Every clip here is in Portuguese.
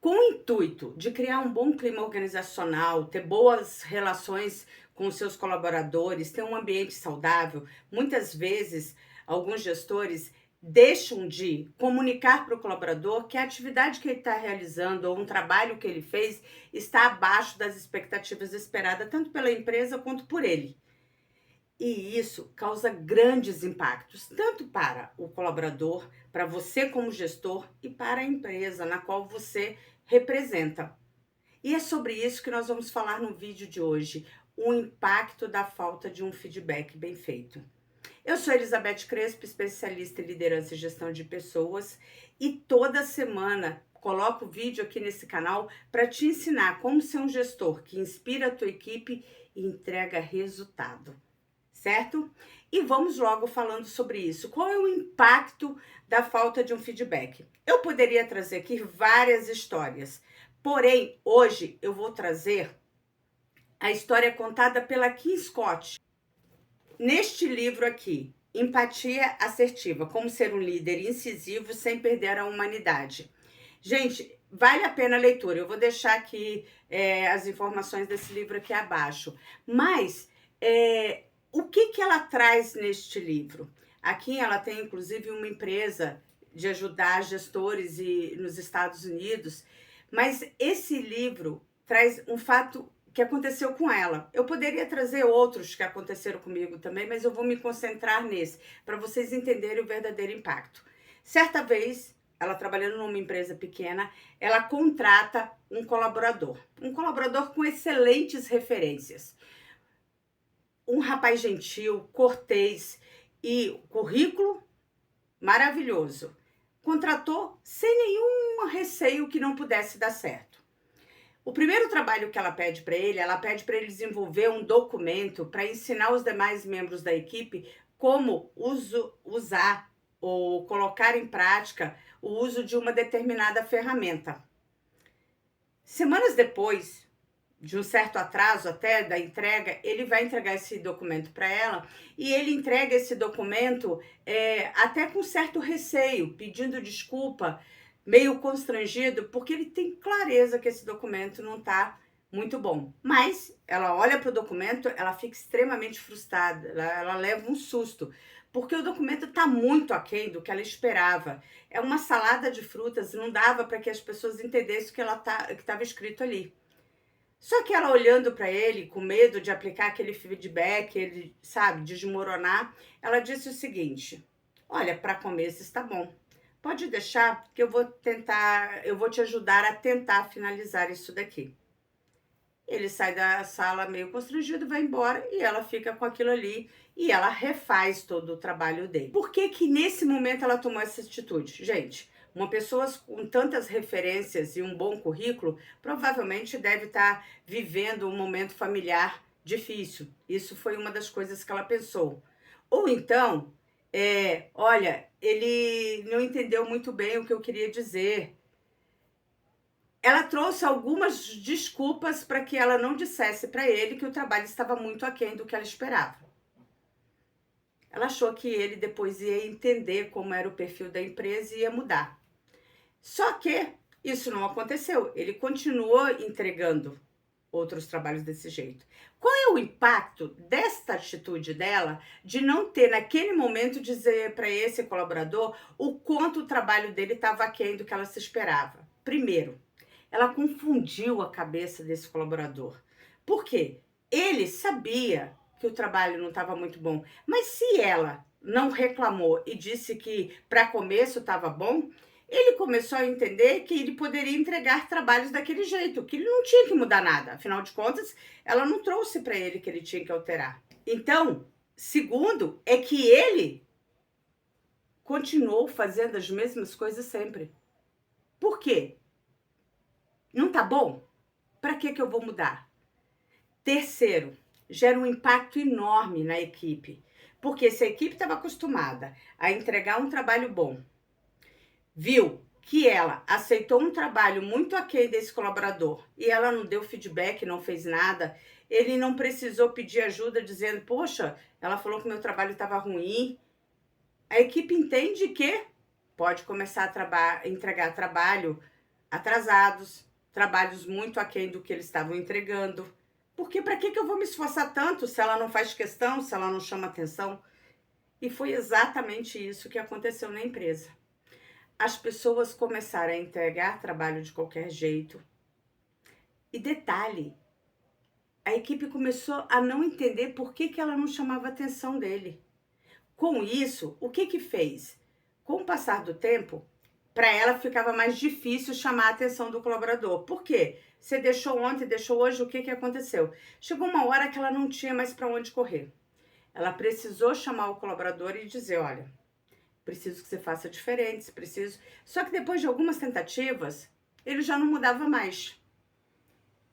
Com o intuito de criar um bom clima organizacional, ter boas relações com os seus colaboradores, ter um ambiente saudável, muitas vezes alguns gestores deixam de comunicar para o colaborador que a atividade que ele está realizando ou um trabalho que ele fez está abaixo das expectativas esperadas, tanto pela empresa quanto por ele. E isso causa grandes impactos, tanto para o colaborador, para você como gestor e para a empresa na qual você representa. E é sobre isso que nós vamos falar no vídeo de hoje, o impacto da falta de um feedback bem feito. Eu sou Elizabeth Crespo, especialista em liderança e gestão de pessoas, e toda semana coloco vídeo aqui nesse canal para te ensinar como ser um gestor que inspira a tua equipe e entrega resultado. Certo? E vamos logo falando sobre isso. Qual é o impacto da falta de um feedback? Eu poderia trazer aqui várias histórias, porém, hoje eu vou trazer a história contada pela Kim Scott. Neste livro aqui, Empatia Assertiva, como ser um líder incisivo sem perder a humanidade. Gente, vale a pena a leitura. Eu vou deixar aqui as informações desse livro aqui abaixo. Mas o que ela traz neste livro? Aqui ela tem, inclusive, uma empresa de ajudar gestores nos Estados Unidos. Mas esse livro traz um fato que aconteceu com ela. Eu poderia trazer outros que aconteceram comigo também, mas eu vou me concentrar nesse, para vocês entenderem o verdadeiro impacto. Certa vez, ela trabalhando numa empresa pequena, ela contrata um colaborador com excelentes referências. Um rapaz gentil, cortês e currículo maravilhoso. Contratou sem nenhum receio que não pudesse dar certo. O primeiro trabalho que ela pede para ele desenvolver um documento para ensinar os demais membros da equipe como usar ou colocar em prática o uso de uma determinada ferramenta. Semanas depois, de um certo atraso até da entrega, ele vai entregar esse documento para ela e ele entrega esse documento até com certo receio, pedindo desculpa, meio constrangido, porque ele tem clareza que esse documento não está muito bom. Mas ela olha para o documento, ela fica extremamente frustrada, ela leva um susto, porque o documento está muito aquém do que ela esperava. É uma salada de frutas, não dava para que as pessoas entendessem o que estava escrito ali. Só que ela olhando para ele, com medo de aplicar aquele feedback, ele, sabe, desmoronar, ela disse o seguinte: olha, para começo está bom. Pode deixar que eu vou te ajudar a tentar finalizar isso daqui. Ele sai da sala meio constrangido, vai embora e ela fica com aquilo ali e ela refaz todo o trabalho dele. Por que que nesse momento ela tomou essa atitude? Gente, uma pessoa com tantas referências e um bom currículo provavelmente deve estar vivendo um momento familiar difícil. Isso foi uma das coisas que ela pensou. Ou então, olha, ele não entendeu muito bem o que eu queria dizer. Ela trouxe algumas desculpas para que ela não dissesse para ele que o trabalho estava muito aquém do que ela esperava. Ela achou que ele depois ia entender como era o perfil da empresa e ia mudar. Só que isso não aconteceu. Ele continuou entregando outros trabalhos desse jeito. Qual é o impacto desta atitude dela de não ter, naquele momento, dizer para esse colaborador o quanto o trabalho dele estava aquém do que ela se esperava? Primeiro, ela confundiu a cabeça desse colaborador. Por quê? Ele sabia que o trabalho não estava muito bom, mas se ela não reclamou e disse que para começo estava bom, ele começou a entender que ele poderia entregar trabalhos daquele jeito, que ele não tinha que mudar nada. Afinal de contas, ela não trouxe para ele que ele tinha que alterar. Então, segundo, é que ele continuou fazendo as mesmas coisas sempre. Por quê? Não tá bom? Para que eu vou mudar? Terceiro, gera um impacto enorme na equipe. Porque se a equipe estava acostumada a entregar um trabalho bom, viu que ela aceitou um trabalho muito aquém desse colaborador e ela não deu feedback, não fez nada, ele não precisou pedir ajuda dizendo, poxa, ela falou que meu trabalho estava ruim. A equipe entende que pode começar a entregar trabalho atrasados, trabalhos muito aquém do que eles estavam entregando. Porque para que eu vou me esforçar tanto se ela não faz questão, se ela não chama atenção? E foi exatamente isso que aconteceu na empresa. As pessoas começaram a entregar trabalho de qualquer jeito. E detalhe, a equipe começou a não entender por que ela não chamava a atenção dele. Com isso, o que fez? Com o passar do tempo, para ela ficava mais difícil chamar a atenção do colaborador. Por quê? Você deixou ontem, deixou hoje, o que aconteceu? Chegou uma hora que ela não tinha mais para onde correr. Ela precisou chamar o colaborador e dizer, olha, preciso que você faça diferente, preciso... Só que depois de algumas tentativas, ele já não mudava mais.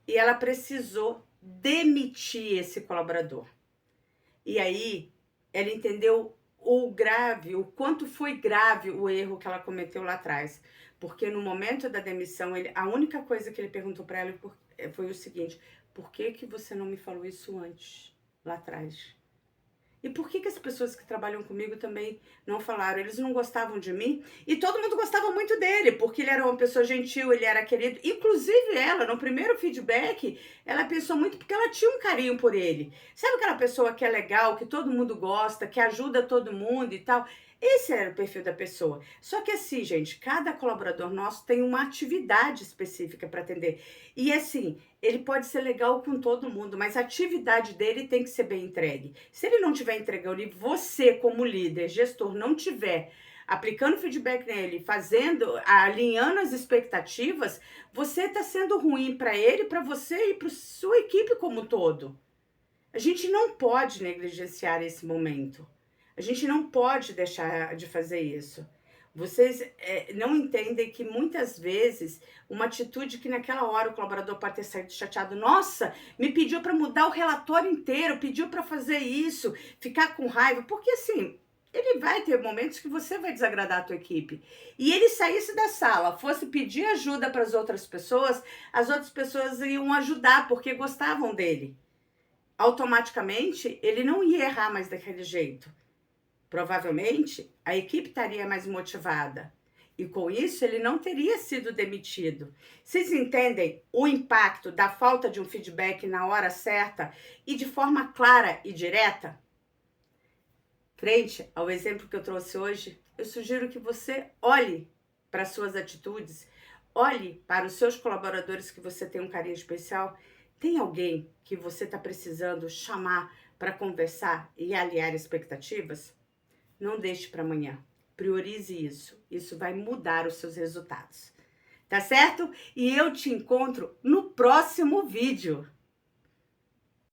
E ela precisou demitir esse colaborador. E aí, ela entendeu o quanto foi grave o erro que ela cometeu lá atrás. Porque no momento da demissão, a única coisa que ele perguntou para ela foi o seguinte, por que você não me falou isso antes, lá atrás? E por que as pessoas que trabalham comigo também não falaram? Eles não gostavam de mim? E todo mundo gostava muito dele, porque ele era uma pessoa gentil, ele era querido. Inclusive ela, no primeiro feedback, ela pensou muito porque ela tinha um carinho por ele. Sabe aquela pessoa que é legal, que todo mundo gosta, que ajuda todo mundo e tal? Esse era o perfil da pessoa. Só que assim, gente, cada colaborador nosso tem uma atividade específica para atender. E assim, ele pode ser legal com todo mundo, mas a atividade dele tem que ser bem entregue. Se ele não estiver entregando e você, como líder, gestor, não tiver aplicando feedback nele, alinhando as expectativas, você está sendo ruim para ele, para você e para sua equipe como um todo. A gente não pode negligenciar esse momento. A gente não pode deixar de fazer isso. Vocês não entendem que muitas vezes uma atitude que naquela hora o colaborador pode ter saído chateado, nossa, me pediu para mudar o relatório inteiro, pediu para fazer isso, ficar com raiva, porque assim, ele vai ter momentos que você vai desagradar a tua equipe. E ele saísse da sala, fosse pedir ajuda para as outras pessoas iam ajudar porque gostavam dele. Automaticamente, ele não ia errar mais daquele jeito. Provavelmente, a equipe estaria mais motivada. E com isso, ele não teria sido demitido. Vocês entendem o impacto da falta de um feedback na hora certa e de forma clara e direta? Frente ao exemplo que eu trouxe hoje, eu sugiro que você olhe para as suas atitudes, olhe para os seus colaboradores que você tem um carinho especial. Tem alguém que você está precisando chamar para conversar e alinhar expectativas? Não deixe para amanhã. Priorize isso. Isso vai mudar os seus resultados. Tá certo? E eu te encontro no próximo vídeo.